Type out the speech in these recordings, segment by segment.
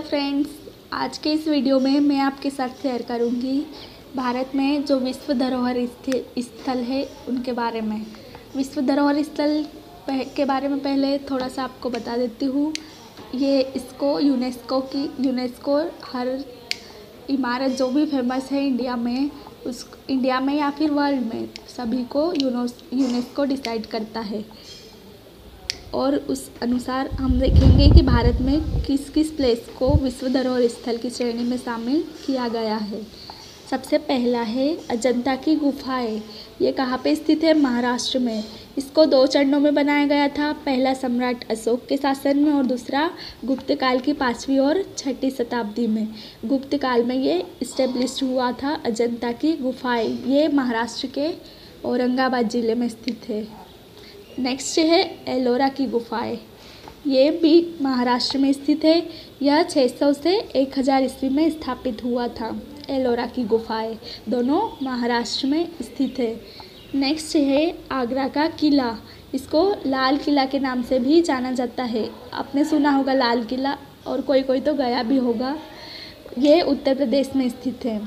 Friends, आज के इस वीडियो में मैं आपके साथ शेयर करूंगी भारत में जो विश्व धरोहर स्थल है उनके बारे में। विश्व धरोहर स्थल के बारे में पहले थोड़ा सा आपको बता देती हूँ। ये इसको यूनेस्को हर इमारत जो भी फेमस है इंडिया में या फिर वर्ल्ड में सभी को यूनेस्को डिसाइड करता है। और उस अनुसार हम देखेंगे कि भारत में किस किस प्लेस को विश्व धरोहर स्थल की श्रेणी में शामिल किया गया है। सबसे पहला है अजंता की गुफाएं। ये कहाँ पे स्थित है? महाराष्ट्र में। इसको 2 चरणों में बनाया गया था। पहला सम्राट अशोक के शासन में और दूसरा गुप्त काल की 5वीं और 6ठी शताब्दी में। गुप्त काल में ये इस्टेब्लिश हुआ था। अजंता की गुफाएं ये महाराष्ट्र के औरंगाबाद ज़िले में स्थित है। नेक्स्ट है एलोरा की गुफाएं। ये भी महाराष्ट्र में स्थित है। यह 600 से 1000 ईस्वी में स्थापित हुआ था। एलोरा की गुफाएं दोनों महाराष्ट्र में स्थित है। नेक्स्ट है आगरा का किला। इसको लाल किला के नाम से भी जाना जाता है। आपने सुना होगा लाल किला और कोई तो गया भी होगा। ये उत्तर प्रदेश में स्थित है।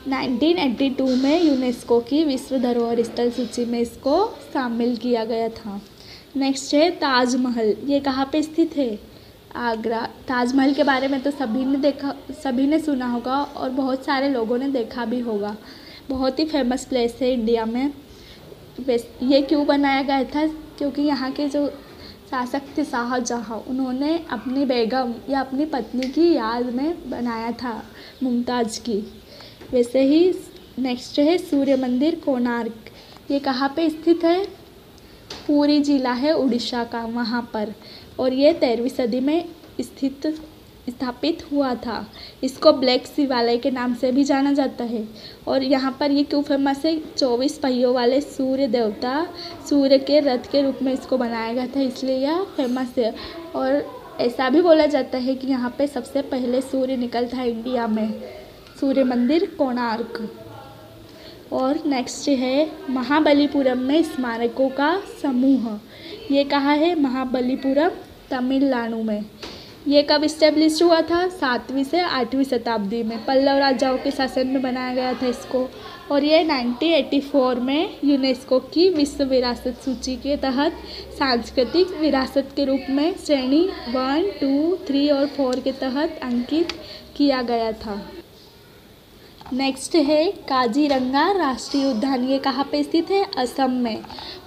1982 में यूनेस्को की विश्व धरोहर स्थल सूची में इसको शामिल किया गया था। नेक्स्ट है ताजमहल। ये कहाँ पे स्थित है? आगरा। ताजमहल के बारे में तो सभी ने सुना होगा और बहुत सारे लोगों ने देखा भी होगा। बहुत ही फेमस प्लेस है इंडिया में। ये क्यों बनाया गया था? क्योंकि यहाँ के जो शासक थे शाहजहाँ, उन्होंने अपनी बेगम या अपनी पत्नी की याद में बनाया था, मुमताज़ की। वैसे ही नेक्स्ट है सूर्य मंदिर कोणार्क। ये कहाँ पे स्थित है? पुरी जिला है उड़ीसा का, वहाँ पर। और ये 13वीं सदी में स्थापित हुआ था। इसको ब्लैक शिवालय के नाम से भी जाना जाता है। और यहाँ पर ये क्यों फेमस है? 24 पहियों वाले सूर्य देवता सूर्य के रथ के रूप में इसको बनाया गया था, इसलिए यह फेमस है। और ऐसा भी बोला जाता है कि यहाँ पे सबसे पहले सूर्य निकला था इंडिया में। सूर्य मंदिर कोणार्क। और नेक्स्ट है महाबलीपुरम में स्मारकों का समूह। ये कहाँ है? महाबलीपुरम, तमिलनाडु में। ये कब इस्टेब्लिश हुआ था? 7वीं से 8वीं शताब्दी में पल्लव राजाओं के शासन में बनाया गया था इसको। और ये 1984 में यूनेस्को की विश्व विरासत सूची के तहत सांस्कृतिक विरासत के रूप में श्रेणी 1, 2, 3 और 4 के तहत अंकित किया गया था। नेक्स्ट है काजीरंगा राष्ट्रीय उद्यान। ये कहाँ पे स्थित है? असम में।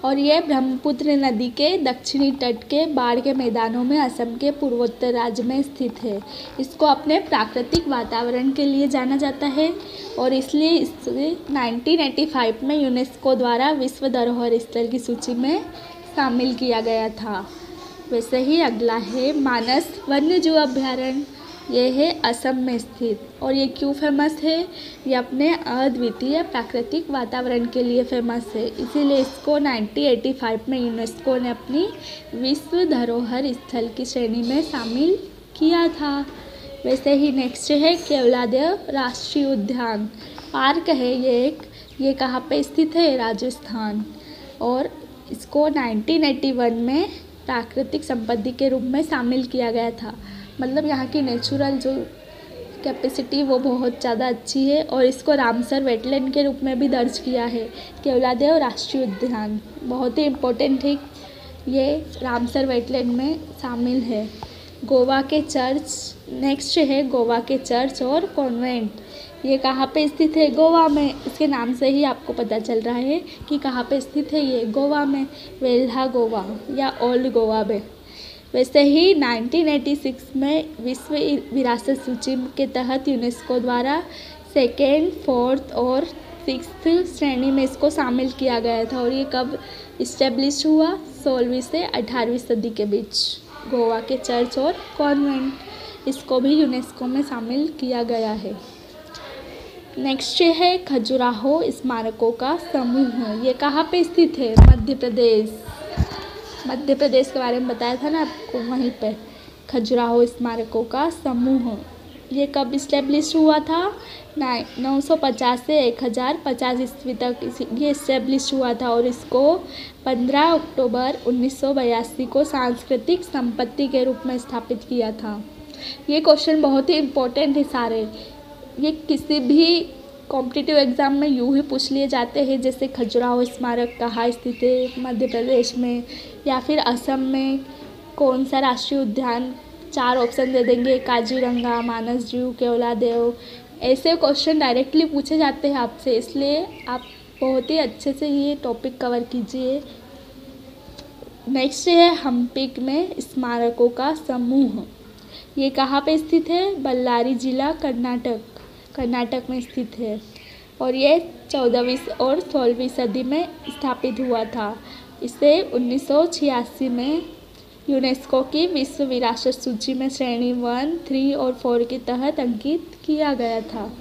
और ये ब्रह्मपुत्र नदी के दक्षिणी तट के बाढ़ के मैदानों में असम के पूर्वोत्तर राज्य में स्थित है। इसको अपने प्राकृतिक वातावरण के लिए जाना जाता है और इसलिए इसे 1985 में यूनेस्को द्वारा विश्व धरोहर स्थल की सूची में शामिल किया गया था। वैसे ही अगला है मानस वन्यजीव अभयारण्य। ये है असम में स्थित। और ये क्यों फेमस है? ये अपने अद्वितीय प्राकृतिक वातावरण के लिए फेमस है, इसीलिए इसको 1985 में यूनेस्को ने अपनी विश्व धरोहर स्थल की श्रेणी में शामिल किया था। वैसे ही नेक्स्ट है केवलादेव राष्ट्रीय उद्यान। पार्क है ये कहाँ पे स्थित है? राजस्थान। और इसको 1981 में प्राकृतिक संपत्ति के रूप में शामिल किया गया था। मतलब यहाँ की नेचुरल जो कैपेसिटी वो बहुत ज़्यादा अच्छी है और इसको रामसर वेटलैंड के रूप में भी दर्ज किया है। केवलादेव राष्ट्रीय उद्यान बहुत ही इम्पोर्टेंट है, ये रामसर वेटलैंड में शामिल है। गोवा के चर्च। नेक्स्ट है गोवा के चर्च और कॉन्वेंट। ये कहाँ पे स्थित है? गोवा में। इसके नाम से ही आपको पता चल रहा है कि कहाँ पे स्थित है। ये गोवा में, वेल्हा गोवा या ओल्ड गोवा में। वैसे ही 1986 में विश्व विरासत सूची के तहत यूनेस्को द्वारा 2nd, 4th और 6th श्रेणी में इसको शामिल किया गया था। और ये कब इस्टेब्लिश हुआ? 16वीं से 18वीं सदी के बीच। गोवा के चर्च और कॉन्वेंट, इसको भी यूनेस्को में शामिल किया गया है। नेक्स्ट है खजुराहो स्मारकों का समूह। ये कहाँ पे स्थित है? मध्य प्रदेश के बारे में बताया था ना आपको, वहीं पे खजुराहो स्मारकों का समूह। ये कब इस्टेब्लिश हुआ था? 950 से 1050 ईस्वी तक ये इस्टेब्लिश हुआ था। और इसको 15 अक्टूबर 1982 को सांस्कृतिक संपत्ति के रूप में स्थापित किया था। ये क्वेश्चन बहुत ही इम्पोर्टेंट है सारे। ये किसी भी कॉम्पिटिटिव एग्ज़ाम में यूँ ही पूछ लिए जाते हैं, जैसे खजुराहो स्मारक कहाँ स्थित है, मध्य प्रदेश में, या फिर असम में कौन सा राष्ट्रीय उद्यान। 4 ऑप्शन दे देंगे, काजीरंगा, मानस जू, केवलादेव। ऐसे क्वेश्चन डायरेक्टली पूछे जाते हैं आपसे, इसलिए आप बहुत ही अच्छे से ये टॉपिक कवर कीजिए। नेक्स्ट है हम्पी में स्मारकों का समूह। ये कहाँ पे स्थित है? बल्लारी जिला, कर्नाटक में स्थित है। और ये 14वीं और 16वीं सदी में स्थापित हुआ था। इसे 1986 में यूनेस्को की विश्व विरासत सूची में श्रेणी 1, 3 और 4 के तहत अंकित किया गया था।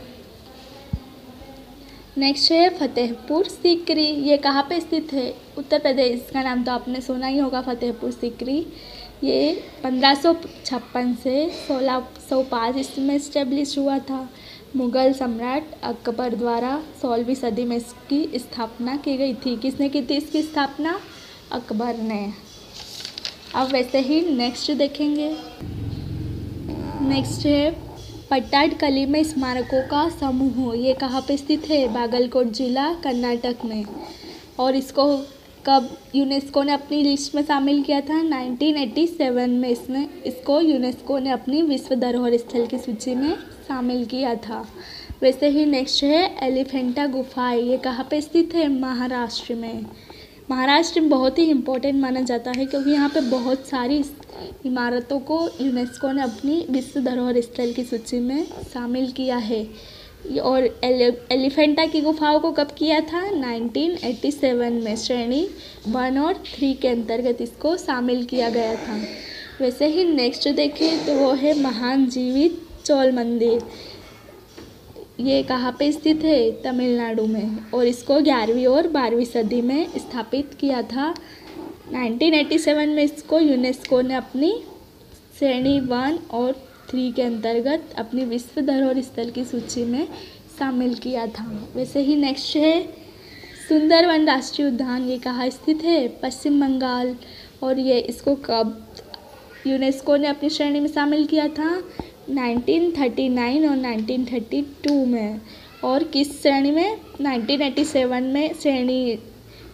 नेक्स्ट है फतेहपुर सीकरी। ये कहाँ पे स्थित है? उत्तर प्रदेश। इसका नाम तो आपने सुना ही होगा, फतेहपुर सीकरी। ये 1556 से 1605 इसमें इस्टेब्लिश हुआ था। मुग़ल सम्राट अकबर द्वारा 16वीं सदी में इसकी स्थापना की गई थी। किसने की थी इसकी स्थापना? अकबर ने। अब वैसे ही नेक्स्ट देखेंगे। नेक्स्ट है पट्टाडकली में स्मारकों का समूह। ये कहाँ पे स्थित है? बागलकोट जिला, कर्नाटक में। और इसको कब यूनेस्को ने अपनी लिस्ट में शामिल किया था? 1987 में इसको यूनेस्को ने अपनी विश्व धरोहर स्थल की सूची में शामिल किया था। वैसे ही नेक्स्ट है एलिफेंटा गुफाएं। ये कहाँ पे स्थित है? महाराष्ट्र में। महाराष्ट्र में बहुत ही इम्पोर्टेंट माना जाता है, क्योंकि यहाँ पे बहुत सारी इमारतों को यूनेस्को ने अपनी विश्व धरोहर स्थल की सूची में शामिल किया है। और एलिफेंटा की गुफाओं को कब किया था? 1987 में श्रेणी 1 और 3 के अंतर्गत इसको शामिल किया गया था। वैसे ही नेक्स्ट देखें तो वो है महान जीवित चोल मंदिर। ये कहाँ पे स्थित है? तमिलनाडु में। और इसको 11वीं और 12वीं सदी में स्थापित किया था। 1987 में इसको यूनेस्को ने अपनी श्रेणी 1 और 3 के अंतर्गत अपनी विश्व धरोहर स्थल की सूची में शामिल किया था। वैसे ही नेक्स्ट है सुंदरवन राष्ट्रीय उद्यान। ये कहाँ स्थित है? पश्चिम बंगाल। और ये इसको कब यूनेस्को ने अपनी श्रेणी में शामिल किया था? 1939 और 1932 में। और किस श्रेणी में? 1987 में श्रेणी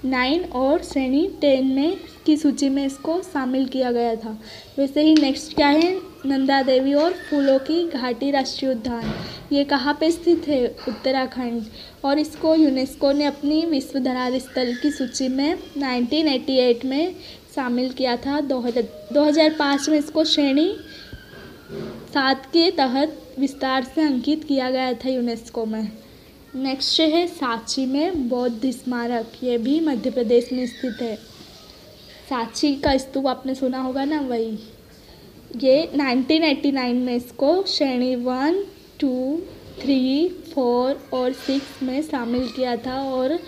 9 और श्रेणी 10 में की सूची में इसको शामिल किया गया था। वैसे ही नेक्स्ट क्या है? नंदा देवी और फूलों की घाटी राष्ट्रीय उद्यान। ये कहाँ पे स्थित है? उत्तराखंड। और इसको यूनेस्को ने अपनी विश्व धरोहर स्थल की सूची में 1988 में शामिल किया था। 2005 में इसको श्रेणी 7 के तहत विस्तार से अंकित किया गया था यूनेस्को में। नेक्स्ट है सांची में बौद्ध स्मारक। ये भी मध्य प्रदेश में स्थित है। सांची का स्तूप आपने सुना होगा ना, वही। ये 1989 में इसको श्रेणी 1, 2, 3, 4 और 6 में शामिल किया था। और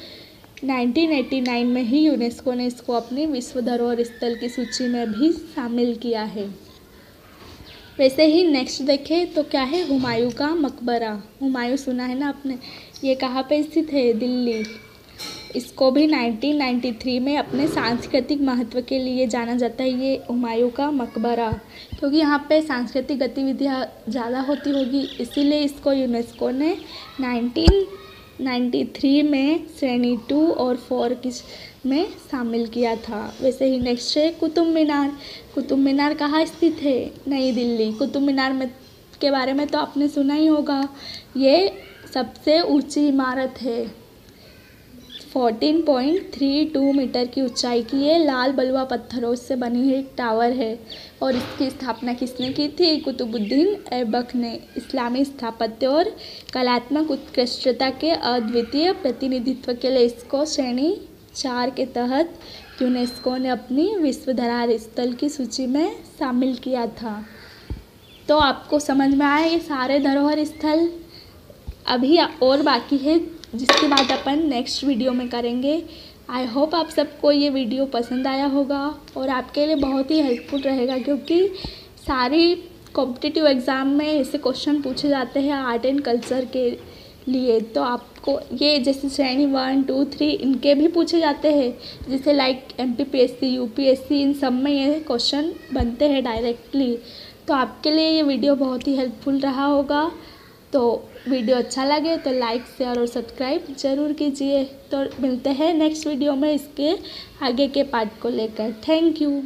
1989 में ही यूनेस्को ने इसको अपनी विश्व धरोहर स्थल की सूची में भी शामिल किया है। वैसे ही नेक्स्ट देखें तो क्या है? हुमायूं का मकबरा। हुमायूं सुना है ना आपने। ये कहाँ पे स्थित है? दिल्ली। इसको भी 1993 में अपने सांस्कृतिक महत्व के लिए जाना जाता है, ये हुमायूं का मकबरा, क्योंकि यहाँ पे सांस्कृतिक गतिविधियाँ ज़्यादा होती होगी, इसीलिए इसको यूनेस्को ने 1993 में श्रेणी 2 और 4 में शामिल किया था। वैसे ही नेक्स्ट है कुतुब मीनार। कुतुब मीनार कहाँ स्थित है? नई दिल्ली। कुतुब मीनार में के बारे में तो आपने सुना ही होगा। ये सबसे ऊंची इमारत है, 14.32 मीटर की ऊंचाई की। ये लाल बलुआ पत्थरों से बनी हुई टावर है। और इसकी स्थापना किसने की थी? कुतुबुद्दीन ऐबक ने। इस्लामी स्थापत्य और कलात्मक उत्कृष्टता के अद्वितीय प्रतिनिधित्व के लिए इसको श्रेणी 4 के तहत यूनेस्को ने अपनी विश्व धरोहर स्थल की सूची में शामिल किया था। तो आपको समझ में आया ये सारे धरोहर स्थल। अभी और बाकी है, जिसके बाद अपन नेक्स्ट वीडियो में करेंगे। आई होप आप सबको ये वीडियो पसंद आया होगा और आपके लिए बहुत ही हेल्पफुल रहेगा, क्योंकि सारी कॉम्पिटिटिव एग्ज़ाम में ऐसे क्वेश्चन पूछे जाते हैं आर्ट एंड कल्चर के लिए। तो आपको ये जैसे श्रेणी 1, 2, 3 इनके भी पूछे जाते हैं, जैसे लाइक MPPSC, UPSC, इन सब में ये क्वेश्चन बनते हैं डायरेक्टली। तो आपके लिए ये वीडियो बहुत ही हेल्पफुल रहा होगा। तो वीडियो अच्छा लगे तो लाइक शेयर और सब्सक्राइब ज़रूर कीजिए। तो मिलते हैं नेक्स्ट वीडियो में इसके आगे के पार्ट को लेकर। Thank you.